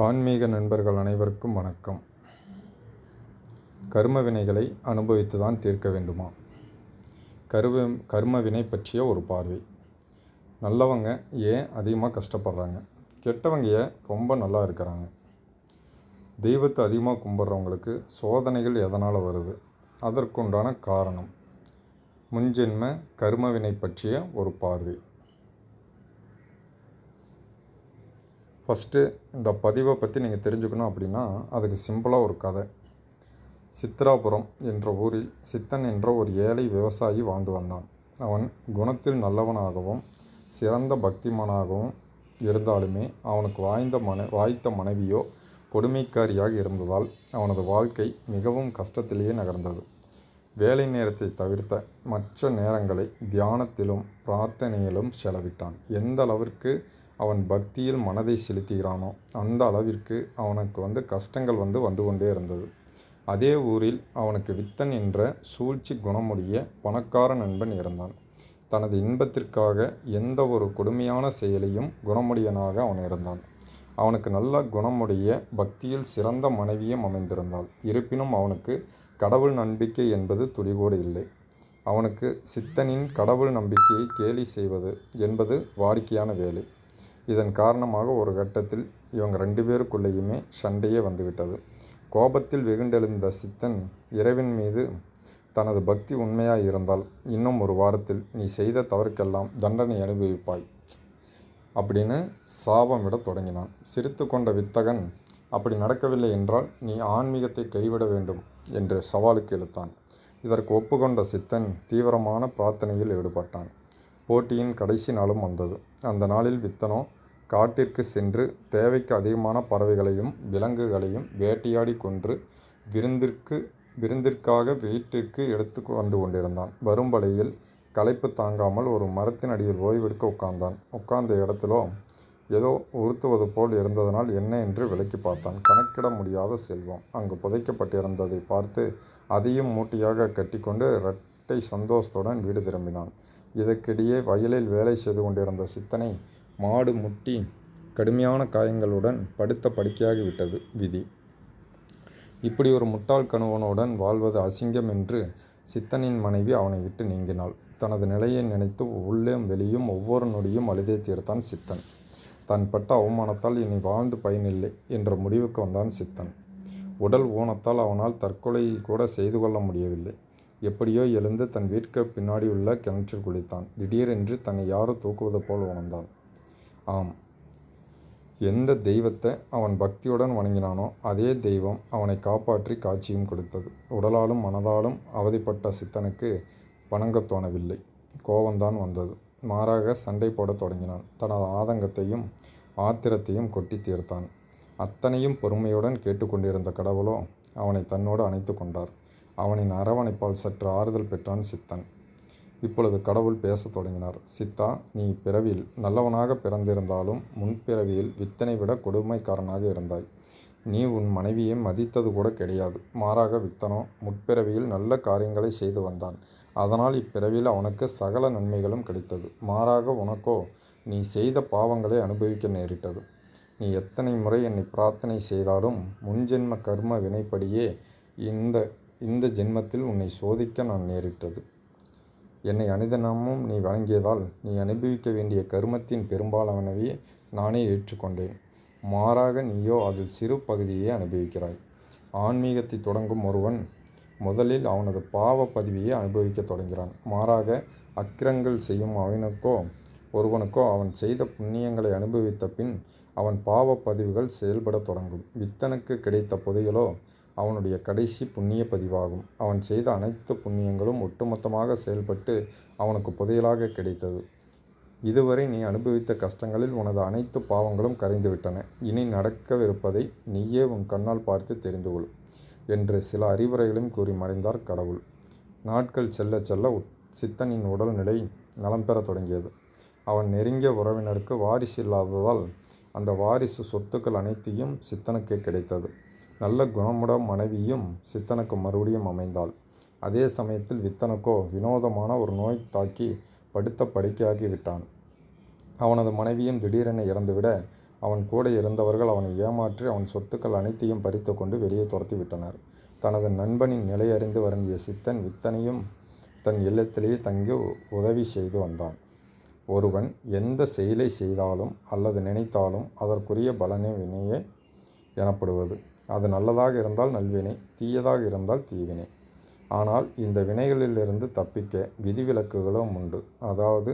ஆன்மீக நண்பர்கள் அனைவருக்கும் வணக்கம். கர்ம வினைகளை அனுபவித்து தான் தீர்க்க வேண்டுமா? கர்ம வினை பற்றிய ஒரு பார்வை. நல்லவங்க ஏன் அதிகமாக கஷ்டப்படுறாங்க? கெட்டவங்க ஏன் ரொம்ப நல்லா இருக்கிறாங்க? தெய்வத்தை அதிகமாக கும்பிட்றவங்களுக்கு சோதனைகள் எதனால் வருது? அதற்குண்டான காரணம். முன்ஜென்ம கர்ம வினை பற்றிய ஒரு பார்வை. ஃபஸ்ட்டு இந்த பதிவை பற்றி நீங்கள் தெரிஞ்சுக்கணும் அப்படின்னா அதுக்கு சிம்பிளாக ஒரு கதை. சித்ராபுரம் என்ற ஊரில் சித்தன் என்ற ஒரு ஏழை விவசாயி வாழ்ந்து வந்தான். அவன் குணத்தில் நல்லவனாகவும் சிறந்த பக்திமானாகவும் இருந்தாலுமே அவனுக்கு வாய்த்த மனைவியோ கொடுமைக்காரியாக இருந்ததால் அவனது வாழ்க்கை மிகவும் கஷ்டத்திலேயே நகர்ந்தது. வேலை நேரத்தை தவிர்த்த மற்ற நேரங்களை தியானத்திலும் பிரார்த்தனையிலும் செலவிட்டான். எந்த அளவிற்கு அவன் பக்தியில் மனதை செலுத்துகிறானோ அந்த அளவிற்கு அவனுக்கு கஷ்டங்கள் வந்து கொண்டே இருந்தது. அதே ஊரில் அவனுக்கு வித்தன் என்ற சூழ்ச்சி குணமுடைய பணக்கார நண்பன் இருந்தான். தனது இன்பத்திற்காக எந்த ஒரு கொடுமையான செயலையும் குணமுடையனாக அவன் இருந்தான். அவனுக்கு நல்ல குணமுடைய பக்தியில் சிறந்த மனைவியும் அமைந்திருந்தாள். இருப்பினும் அவனுக்கு கடவுள் நம்பிக்கை என்பது துளிகூட இல்லை. அவனுக்கு சித்தனின் கடவுள் நம்பிக்கையை கேலி செய்வது என்பது வாடிக்கையான வேலை. இதன் காரணமாக ஒரு கட்டத்தில் இவங்க 2 பேருக்குள்ளேயுமே சண்டையே வந்துவிட்டது. கோபத்தில் வெகுண்டெழுந்த சித்தன் இறைவன் மீது தனது பக்தி உண்மையாக இருந்தால் இன்னும் ஒரு வாரத்தில் நீ செய்த தவறுக்கெல்லாம் தண்டனை அனுபவிப்பாய் அப்படின்னு சாபமிட தொடங்கினான். சிரித்து கொண்ட வித்தகன் அப்படி நடக்கவில்லை என்றால் நீ ஆன்மீகத்தை கைவிட வேண்டும் என்று சவாலுக்கு இழுத்தான். இதற்கு ஒப்புக்கொண்ட சித்தன் தீவிரமான பிரார்த்தனையில் ஈடுபட்டான். போட்டியின் கடைசி நாளும் வந்தது. அந்த நாளில் வித்தனோ காட்டிற்கு சென்று தேவைக்கு அதிகமான பறவைகளையும் விலங்குகளையும் வேட்டையாடி கொன்று விருந்திற்காக வீட்டிற்கு எடுத்து வந்து கொண்டிருந்தான். வரும் வழியில் களைப்பு தாங்காமல் ஒரு மரத்தின் அடியில் ஓய்வெடுக்க உட்கார்ந்தான். உட்கார்ந்த இடத்திலோ ஏதோ உறுத்துவது போல் இருந்ததனால் என்ன என்று விலக்கி பார்த்தான். கணக்கிட முடியாத செல்வம் அங்கு புதைக்கப்பட்டிருந்ததை பார்த்து அதையும் மூட்டையாக கட்டிக்கொண்டு இரட்டை சந்தோஷத்துடன் வீடு திரும்பினான். இதற்கிடையே வயலில் வேலை செய்து கொண்டிருந்த சித்தனை மாடு முட்டி கடுமையான காயங்களுடன் படுத்த படுக்கையாகிவிட்டது விதி. இப்படி ஒரு முட்டாள் கணவனுடன் வாழ்வது அசிங்கம் என்று சித்தனின் மனைவி அவனை விட்டு நீங்கினாள். தனது நிலையை நினைத்து உள்ளேயும் வெளியும் ஒவ்வொரு நொடியும் அழுதே தீர்த்தான் சித்தன். தான் பட்ட அவமானத்தால் இனி வாழ்ந்து பயனில்லை என்ற முடிவுக்கு வந்தான் சித்தன். உடல் ஊனத்தால் அவனால் தற்கொலை கூட செய்து கொள்ள முடியவில்லை. எப்படியோ எழுந்து தன் வீட்டுக்கு பின்னாடி உள்ள கிணற்றில் குளித்தான். திடீரென்று தன்னை யாரோ தூக்குவது போல் உணர்ந்தான். ஆம், எந்த தெய்வத்தை அவன் பக்தியுடன் வணங்கினானோ அதே தெய்வம் அவனை காப்பாற்றி காட்சியும் கொடுத்தது. உடலாலும் மனதாலும் அவதிப்பட்ட சித்தனுக்கு வணங்கத் தோணவில்லை. கோபம்தான் வந்தது. மாறாக சண்டை போடத் தொடங்கினான். தனது ஆதங்கத்தையும் ஆத்திரத்தையும் கொட்டி தீர்த்தான். அத்தனையும் பொறுமையுடன் கேட்டுக்கொண்டிருந்த கடவுளோ அவனை தன்னோடு அணைத்து கொண்டார். அவனின் அரவணைப்பால் சற்று ஆறுதல் பெற்றான் சித்தன். இப்பொழுது கடவுள் பேசத் தொடங்கினார். சித்தா, நீ பிறவியில் நல்லவனாக பிறந்திருந்தாலும் முன்பிறவியில் வித்தனை விட கொடுமைக்காரனாக இருந்தாய். நீ உன் மனைவியை மதித்தது கூட கிடையாது. மாறாக வித்தனோ முற்பிறவியில் நல்ல காரியங்களை செய்து வந்தான். அதனால் இப்பிறவியில் அவனுக்கு சகல நன்மைகளும் கிடைத்தது. மாறாக உனக்கோ நீ செய்த பாவங்களை அனுபவிக்க நேரிட்டது. நீ எத்தனை முறை என்னை பிரார்த்தனை செய்தாலும் முன்ஜென்ம கர்ம வினைப்படியே இந்த ஜென்மத்தில் உன்னை சோதிக்க நான் நேரிட்டது. என்னை அனுதினமும் நீ வணங்கியதால் நீ அனுபவிக்க வேண்டிய கருமத்தின் பெரும்பாலானவையே நானே ஏற்றுக்கொண்டேன். மாறாக நீயோ அதில் சிறு பகுதியே அனுபவிக்கிறாய். ஆன்மீகத்தை தொடங்கும் ஒருவன் முதலில் அவனது பாவ பதிவையே அனுபவிக்க தொடங்கிறான். மாறாக அக்கிரங்கள் செய்யும் ஒருவனுக்கோ அவன் செய்த புண்ணியங்களை அனுபவித்த பின் அவன் பாவ பதிவுகள் செயல்பட தொடங்கும். வித்தனுக்கு கிடைத்த புதையலோ அவனுடைய கடைசி புண்ணிய பதிவாகும். அவன் செய்த அனைத்து புண்ணியங்களும் ஒட்டுமொத்தமாக செயல்பட்டு அவனுக்கு புதையலாக கிடைத்தது. இதுவரை நீ அனுபவித்த கஷ்டங்களில் உனது அனைத்து பாவங்களும் கரைந்துவிட்டன. இனி நடக்கவிருப்பதை நீயே உன் கண்ணால் பார்த்து தெரிந்து கொள் என்று சில அறிவுரைகளையும் கூறி மறைந்தார் கடவுள். நாட்கள் செல்ல செல்ல சித்தனின் உடல்நிலை நலம் பெற தொடங்கியது. அவன் நெருங்கிய உறவினருக்கு வாரிசு இல்லாததால் அந்த வாரிசு சொத்துக்கள் அனைத்தையும் சித்தனுக்கே கிடைத்தது. நல்ல குணமுட மனைவியும் சித்தனுக்கு மறுபடியும் அமைந்தாள். அதே சமயத்தில் வித்தனுக்கோ வினோதமான ஒரு நோய் தாக்கி படுத்த படுக்கையாகி விட்டான். அவனது மனைவியும் திடீரென இறந்துவிட அவன் கூட இருந்தவர்கள் அவனை ஏமாற்றி அவன் சொத்துக்கள் அனைத்தையும் பறித்து கொண்டு வெளியே துரத்தி விட்டனர். தனது நண்பனின் நிலையறிந்து வருந்திய சித்தன் இத்தனையும் தன் இல்லத்திலேயே தங்கி உதவி செய்து வந்தான். ஒருவன் எந்த செயலை செய்தாலும் அல்லது நினைத்தாலும் அதற்குரிய பலனே வினையே எனப்படுவது. அது நல்லதாக இருந்தால் நல்வினை, தீயதாக இருந்தால் தீவினை. ஆனால் இந்த வினைகளிலிருந்து தப்பிக்க விதிவிலக்குகளும் உண்டு. அதாவது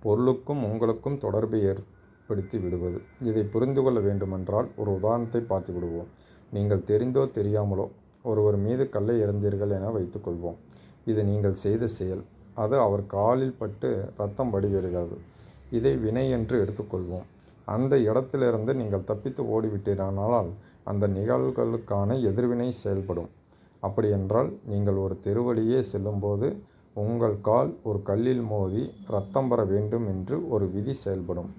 பொருளுக்கும் உங்களுக்கும் தொடர்பை ஏற்படுத்தி விடுவது. இதை புரிந்து கொள்ள வேண்டுமென்றால் ஒரு உதாரணத்தை பார்த்து விடுவோம். நீங்கள் தெரிந்தோ தெரியாமலோ ஒருவர் மீது கல்லை எறிந்தீர்கள் என வைத்துக்கொள்வோம். இது நீங்கள் செய்த செயல். அது அவர் காலில் பட்டு இரத்தம் வடிவிடுகிறது. இதை வினை என்று எடுத்துக்கொள்வோம். அந்த இடத்திலிருந்து நீங்கள் தப்பித்து ஓடிவிட்டீரானால் அந்த நிகழ்வுகளுக்கான எதிர்வினை செயல்படும். அப்படியென்றால் நீங்கள் ஒரு தெருவழியே செல்லும்போது உங்கள் கால் ஒரு கல்லில் மோதி இரத்தம் பெற வேண்டும் என்று ஒரு விதி செயல்படும்.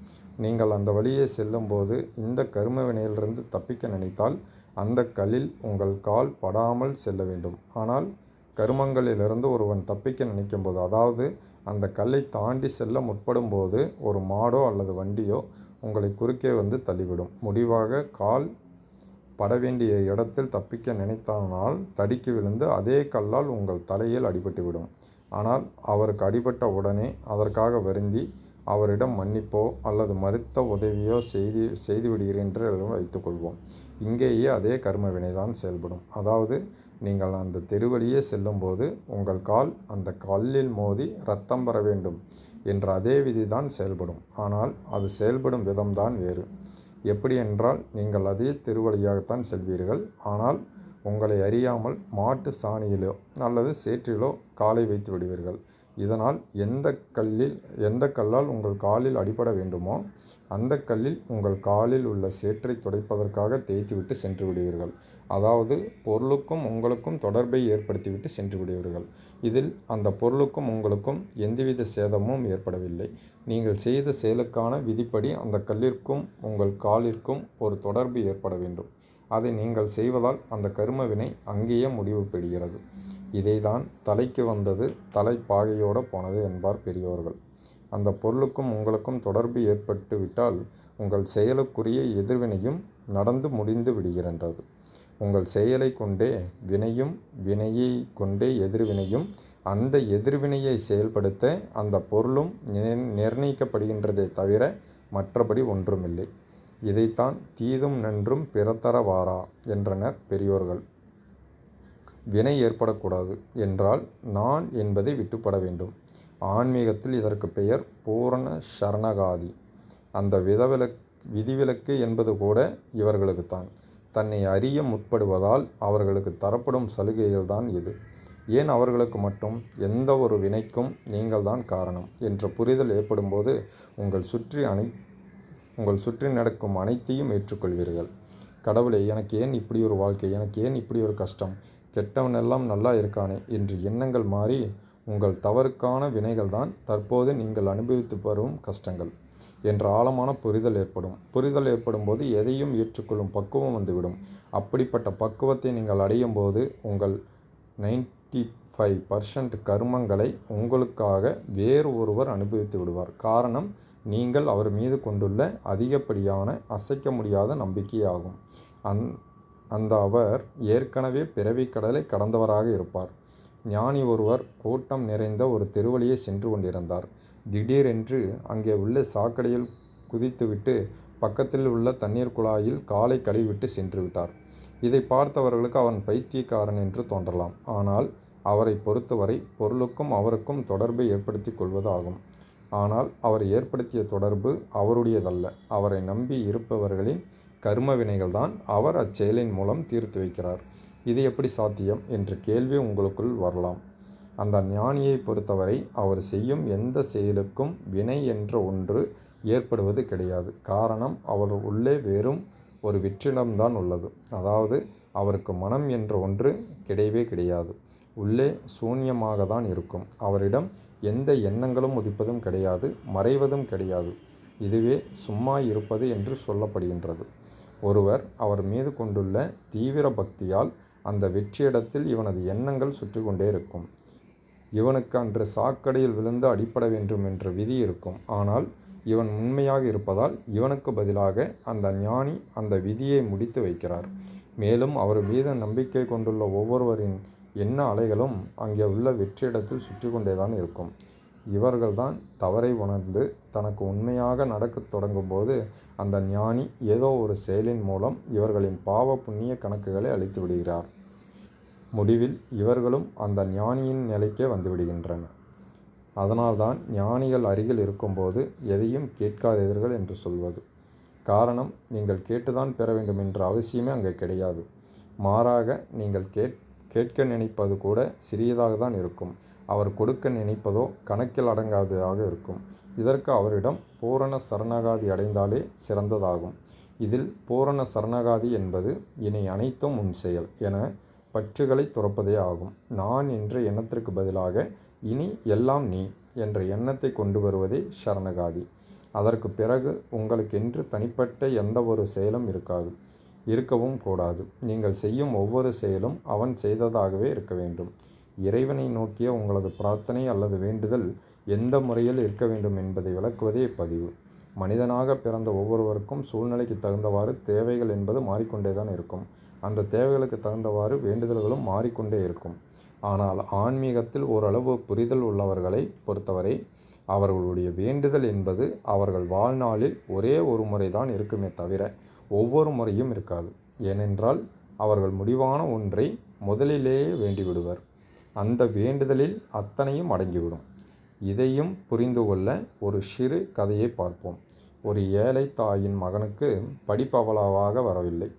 நீங்கள் அந்த வழியே செல்லும்போது இந்த கர்ம வினையிலிருந்து தப்பிக்க நினைத்தால் அந்த கல்லில் உங்கள் கால் படாமல் செல்ல வேண்டும். ஆனால் கருமங்களிலிருந்து ஒருவன் தப்பிக்க நினைக்கும்போது, அதாவது அந்த கல்லை தாண்டி செல்ல முற்படும் போது ஒரு மாடோ அல்லது வண்டியோ உங்களை குறுக்கே வந்து தள்ளிவிடும். முடிவாக கால் பட வேண்டிய இடத்தில் தப்பிக்க நினைத்தானால் தடிக்கு விழுந்து அதே கல்லால் உங்கள் தலையில் அடிபட்டுவிடும். ஆனால் அவருக்கு அடிபட்ட உடனே அதற்காக வருந்தி அவரிடம் மன்னிப்போ அல்லது மறுத்த உதவியோ செய்துவிடுகிறேன் என்று வைத்துக்கொள்வோம். இங்கேயே அதே கர்ம வினைதான் செயல்படும். அதாவது நீங்கள் அந்த தெருவழியே செல்லும்போது உங்கள் கால் அந்த கல்லில் மோதி இரத்தம் பெற வேண்டும் என்ற அதே விதிதான் செயல்படும். ஆனால் அது செயல்படும் விதம்தான் வேறு. எப்படி என்றால் நீங்கள் அதே தெருவழியாகத்தான் செல்வீர்கள். ஆனால் உங்களை அறியாமல் மாட்டு சாணியிலோ அல்லது சேற்றிலோ காலை வைத்து விடுவீர்கள். இதனால் எந்த கல்லால் உங்கள் காலில் அடிபட வேண்டுமோ அந்த கல்லில் உங்கள் காலில் உள்ள சேற்றை துடைப்பதற்காக தேய்த்துவிட்டு சென்று விடுவீர்கள். அதாவது பொருளுக்கும் உங்களுக்கும் தொடர்பை ஏற்படுத்திவிட்டு சென்று விடுவீர்கள். இதில் அந்த பொருளுக்கும் உங்களுக்கும் எந்தவித சேதமும் ஏற்படவில்லை. நீங்கள் செய்த செயலுக்கான விதிப்படி அந்த கல்லிற்கும் உங்கள் காலிற்கும் ஒரு தொடர்பு ஏற்பட வேண்டும். அதை நீங்கள் செய்வதால் அந்த கர்ம வினை அங்கேயே முடிவு பெறுகிறது. இதைதான் தலைக்கு வந்தது தலைப்பாகையோடு போனது என்பார் பெரியோர்கள். அந்த பொருளுக்கும் உங்களுக்கும் தொடர்பு ஏற்பட்டு விட்டால் உங்கள் செயலுக்குரிய எதிர்வினையும் நடந்து முடிந்து விடுகின்றது. உங்கள் செயலை கொண்டே வினையும், வினையை கொண்டே எதிர்வினையும், அந்த எதிர்வினையை செயல்படுத்த அந்த பொருளும் நிர்ணயிக்கப்படுகின்றதே தவிர மற்றபடி ஒன்றுமில்லை. இதைத்தான் தீதும் நன்றும் பிறத்தர வாரா என்றனர் பெரியோர்கள். வினை ஏற்படக்கூடாது என்றால் நான் என்பதை விட்டுப்பட வேண்டும். ஆன்மீகத்தில் இதற்கு பெயர் பூரண சரணகாதி. அந்த விதிவிலக்கு என்பது கூட இவர்களுக்குத்தான். தன்னை அறிய முற்படுவதால் அவர்களுக்கு தரப்படும் சலுகைகள்தான் இது. ஏன் அவர்களுக்கு மட்டும்? எந்த ஒரு வினைக்கும் நீங்கள்தான் காரணம் என்ற புரிதல் ஏற்படும்போது உங்கள் சுற்றி நடக்கும் அனைத்தையும் ஏற்றுக்கொள்வீர்கள். கடவுளே, எனக்கு ஏன் இப்படி ஒரு வாழ்க்கை, எனக்கு ஏன் இப்படி ஒரு கஷ்டம், கெட்டவனெல்லாம் நல்லா இருக்கானே என்று எண்ணங்கள் மாறி உங்கள் தவறுக்கான வினைகள்தான் தற்போது நீங்கள் அனுபவித்து வரும் கஷ்டங்கள் என்ற ஆழமான புரிதல் ஏற்படும். புரிதல் ஏற்படும் போது எதையும் ஏற்றுக்கொள்ளும் பக்குவம் வந்துவிடும். அப்படிப்பட்ட பக்குவத்தை நீங்கள் அடையும் போது உங்கள் 95% கர்மங்களை உங்களுக்காக வேறு ஒருவர் அனுபவித்து விடுவார். காரணம், நீங்கள் அவர் மீது கொண்டுள்ள அதிகப்படியான அசைக்க முடியாத நம்பிக்கையாகும். அந்த அவர் ஏற்கனவே பிறவிக் கடலை கடந்தவராக இருப்பார். ஞானி ஒருவர் கூட்டம் நிறைந்த ஒரு தெருவழியே சென்று கொண்டிருந்தார். திடீரென்று அங்கே உள்ள சாக்கடையில் குதித்துவிட்டு பக்கத்தில் உள்ள தண்ணீர் குழாயில் காலை கழுவிவிட்டு சென்று விட்டார். இதை பார்த்தவர்களுக்கு அவன் பைத்தியக்காரன் என்று தோன்றலாம். ஆனால் அவரை பொறுத்தவரை பொருளுக்கும் அவருக்கும் தொடர்பை ஏற்படுத்தி கொள்வது ஆகும். ஆனால் அவர் ஏற்படுத்திய தொடர்பு அவருடையதல்ல. அவரை நம்பி இருப்பவர்களின் கர்ம வினைகள்தான் அவர் அச்செயலின் மூலம் தீர்த்து வைக்கிறார். இது எப்படி சாத்தியம் என்ற கேள்வி உங்களுக்குள் வரலாம். அந்த ஞானியை பொறுத்தவரை அவர் செய்யும் எந்த செயலுக்கும் வினை என்ற ஒன்று ஏற்படுவது கிடையாது. காரணம், அவர் உள்ளே வெறும் ஒரு வெற்றிடம்தான் உள்ளது. அதாவது அவருக்கு மனம் என்ற ஒன்று கிடையவே கிடையாது. உள்ளே சூன்யமாக தான் இருக்கும். அவரிடம் எந்த எண்ணங்களும் உதிப்பதும் கிடையாது, மறைவதும் கிடையாது. இதுவே சும்மா இருப்பது என்று சொல்லப்படுகின்றது. ஒருவர் அவர் மீது கொண்டுள்ள தீவிர பக்தியால் அந்த வெற்றிடத்தில் இவனது எண்ணங்கள் சுற்றி கொண்டே இருக்கும். இவனுக்கு அன்று சாக்கடையில் விழுந்து அடிப்பட வேண்டும் என்ற விதி இருக்கும். ஆனால் இவன் உண்மையாக இருப்பதால் இவனுக்கு பதிலாக அந்த ஞானி அந்த விதியை முடித்து வைக்கிறார். மேலும் அவர் மீது நம்பிக்கை கொண்டுள்ள ஒவ்வொருவரின் எண்ண அலைகளும் அங்கே உள்ள வெற்றிடத்தில் சுற்றி கொண்டேதான் இருக்கும். இவர்கள்தான் தவறை உணர்ந்து தனக்கு உண்மையாக நடக்கத் தொடங்கும்போது அந்த ஞானி ஏதோ ஒரு செயலின் மூலம் இவர்களின் பாவ புண்ணிய கணக்குகளை அழித்து விடுகிறார். முடிவில் இவர்களும் அந்த ஞானியின் நிலைக்கே வந்துவிடுகின்றனர். அதனால்தான் ஞானிகள் அருகில் இருக்கும்போது எதையும் கேட்காதீர்கள் என்று சொல்வது. காரணம், நீங்கள் கேட்டுதான் பெற வேண்டும் என்ற அவசியமே அங்கே கிடையாது. மாறாக நீங்கள் கேட்க நினைப்பது கூட சிறியதாக தான் இருக்கும். அவர் கொடுக்க நினைப்பதோ கணக்கில் அடங்காததாக இருக்கும். இதற்கு அவரிடம் பூரண சரணாகாதி அடைந்தாலே சிறந்ததாகும். இதில் பூரண சரணாகாதி என்பது இனி அனைத்தும் உன் செயல் என பற்றுகளை துறப்பதே ஆகும். நான் என்ற எண்ணத்திற்கு பதிலாக இனி எல்லாம் நீ என்ற எண்ணத்தை கொண்டு வருவதே சரணகாதி. அதற்கு பிறகு உங்களுக்கென்று தனிப்பட்ட எந்த ஒரு செயலும் இருக்காது, இருக்கவும் கூடாது. நீங்கள் செய்யும் ஒவ்வொரு செயலும் அவன் செய்ததாகவே இருக்க வேண்டும். இறைவனை நோக்கிய உங்களது பிரார்த்தனை அல்லது வேண்டுதல் எந்த முறையில் இருக்க வேண்டும் என்பதை விளக்குவதே இப்பதிவு. மனிதனாக பிறந்த ஒவ்வொருவருக்கும் சூழ்நிலைக்கு தகுந்தவாறு தேவைகள் என்பது மாறிக்கொண்டேதான் இருக்கும். அந்த தேவைகளுக்கு தகுந்தவாறு வேண்டுதல்களும் மாறிக்கொண்டே இருக்கும். ஆனால் ஆன்மீகத்தில் ஓரளவு புரிதல் உள்ளவர்களை பொறுத்தவரை அவர்களுடைய வேண்டுதல் என்பது அவர்கள் வாழ்நாளில் ஒரே ஒரு முறைதான் இருக்குமே தவிர ஒவ்வொரு முறையும் இருக்காது. ஏனென்றால் அவர்கள் முடிவான ஒன்றை முதலிலேயே வேண்டிவிடுவர். அந்த வேண்டுதலில் அத்தனையும் அடங்கிவிடும். இதையும் புரிந்து கொள்ள ஒரு சிறு கதையை பார்ப்போம். ஒரு ஏழை தாயின் மகனுக்கு படிப்பு அவ்வளவாக வரவில்லை.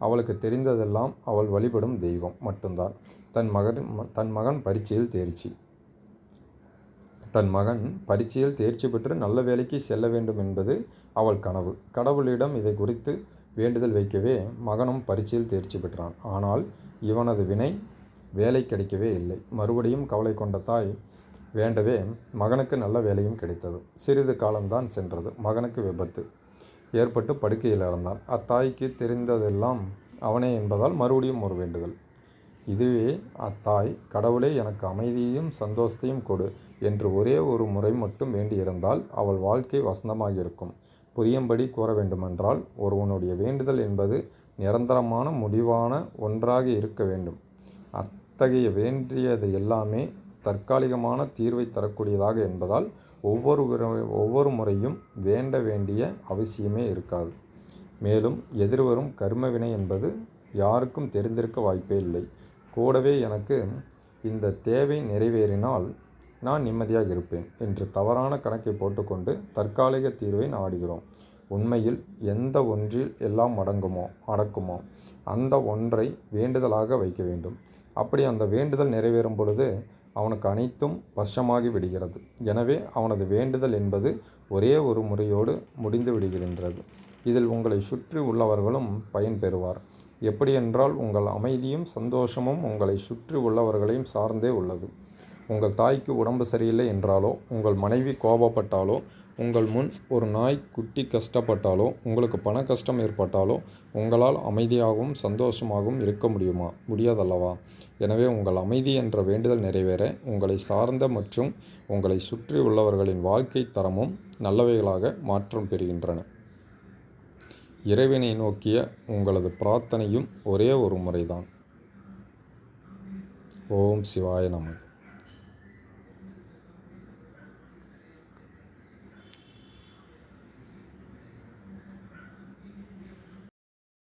அவளுக்கு தெரிந்ததெல்லாம் அவள் வழிபடும் தெய்வம் மட்டும்தான். தன் மகன் பரீட்சையில் தேர்ச்சி பெற்று நல்ல வேலைக்கு செல்ல வேண்டும் என்பது அவள் கனவு. கடவுளிடம் இதை குறித்து வேண்டுதல் வைக்கவே மகனும் பரீட்சையில் தேர்ச்சி பெற்றான். ஆனால் இவனது வினை வேலை கிடைக்கவே இல்லை. மறுபடியும் கவலை கொண்ட தாய் வேண்டவே மகனுக்கு நல்ல வேலையும் கிடைத்தது. சிறிது காலம்தான் சென்றது. மகனுக்கு விபத்து ஏற்பட்டு படுக்கையில் இறந்தான். அத்தாய்க்கு தெரிந்ததெல்லாம் அவனே என்பதால் மறுபடியும் ஒரு வேண்டுதல். இதுவே அத்தாய், கடவுளே எனக்கு அமைதியையும் சந்தோஷத்தையும் கொடு என்று ஒரே ஒரு முறை மட்டும் வேண்டியிருந்தால் அவள் வாழ்க்கை வசந்தமாகியிருக்கும். புரியும்படி கூற வேண்டுமென்றால், ஒருவனுடைய வேண்டுதல் என்பது நிரந்தரமான முடிவான ஒன்றாக இருக்க வேண்டும். அத்தகைய வேண்டியது எல்லாமே தற்காலிகமான தீர்வை தரக்கூடியதாக என்பதால் ஒவ்வொரு முறையும் வேண்ட வேண்டிய அவசியமே இருக்காது. மேலும் எதிர்வரும் கர்மவினை என்பது யாருக்கும் தெரிந்திருக்க வாய்ப்பே இல்லை. கூடவே எனக்கு இந்த தேவை நிறைவேறினால் நான் நிம்மதியாக இருப்பேன் என்று தவறான கணக்கை போட்டுக்கொண்டு தற்காலிக தீர்வை நாடுகிறோம். உண்மையில் எந்த ஒன்றில் எல்லாம் அடக்குமோ அந்த ஒன்றை வேண்டுதலாக வைக்க வேண்டும். அப்படி அந்த வேண்டுதல் நிறைவேறும் பொழுது அவனுக்கு அனைத்தும் வசமாகி விடுகிறது. எனவே அவனது வேண்டுதல் என்பது ஒரே ஒரு முறையோடு முடிந்து விடுகின்றது. இதில் உங்களை சுற்றி உள்ளவர்களும் பயன் பெறுவார். எப்படியென்றால், உங்கள் அமைதியும் சந்தோஷமும் உங்களை சுற்றி உள்ளவர்களையும் சார்ந்தே உள்ளது. உங்கள் தாய்க்கு உடம்பு சரியில்லை என்றாலோ, உங்கள் மனைவி கோபப்பட்டாலோ, உங்கள் முன் ஒரு நாய் குட்டி கஷ்டப்பட்டாலோ, உங்களுக்கு பண கஷ்டம் ஏற்பட்டாலோ உங்களால் அமைதியாகவும் சந்தோஷமாகவும் இருக்க முடியுமா? முடியாதல்லவா? எனவே உங்கள் அமைதி என்ற வேண்டுதல் நிறைவேற உங்களை சார்ந்த மற்றும் உங்களை சுற்றி உள்ளவர்களின் வாழ்க்கை தரமும் நல்லவைகளாக மாற்றம் பெறுகின்றன. இறைவனை நோக்கிய உங்களது பிரார்த்தனையும் ஒரே ஒரு முறைதான். ஓம் சிவாய நமः.